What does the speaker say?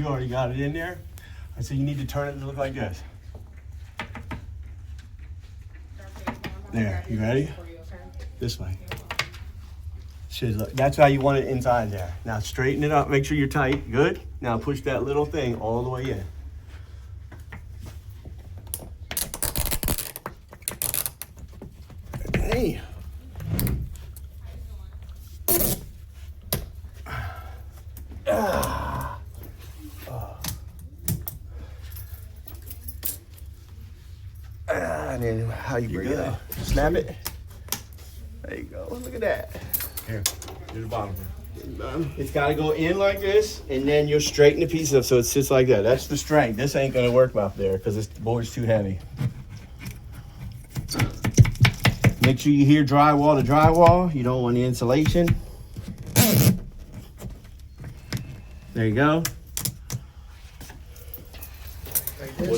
already got it in there. I said you need to turn it to look like this. There, you ready? This way. Should look. That's how you want it inside there. Now straighten it up, make sure you're tight. Good. Now push that little thing all the way in. Hey. And then how you bring it up? Snap it. There you go. Look at that. Here, do the bottom. It's got to go in like this, and then you'll straighten the piece up so it sits like that. That's the strength. This ain't gonna work up there because the board's too heavy. Make sure you hear drywall to drywall. You don't want the insulation. There you go. We'll do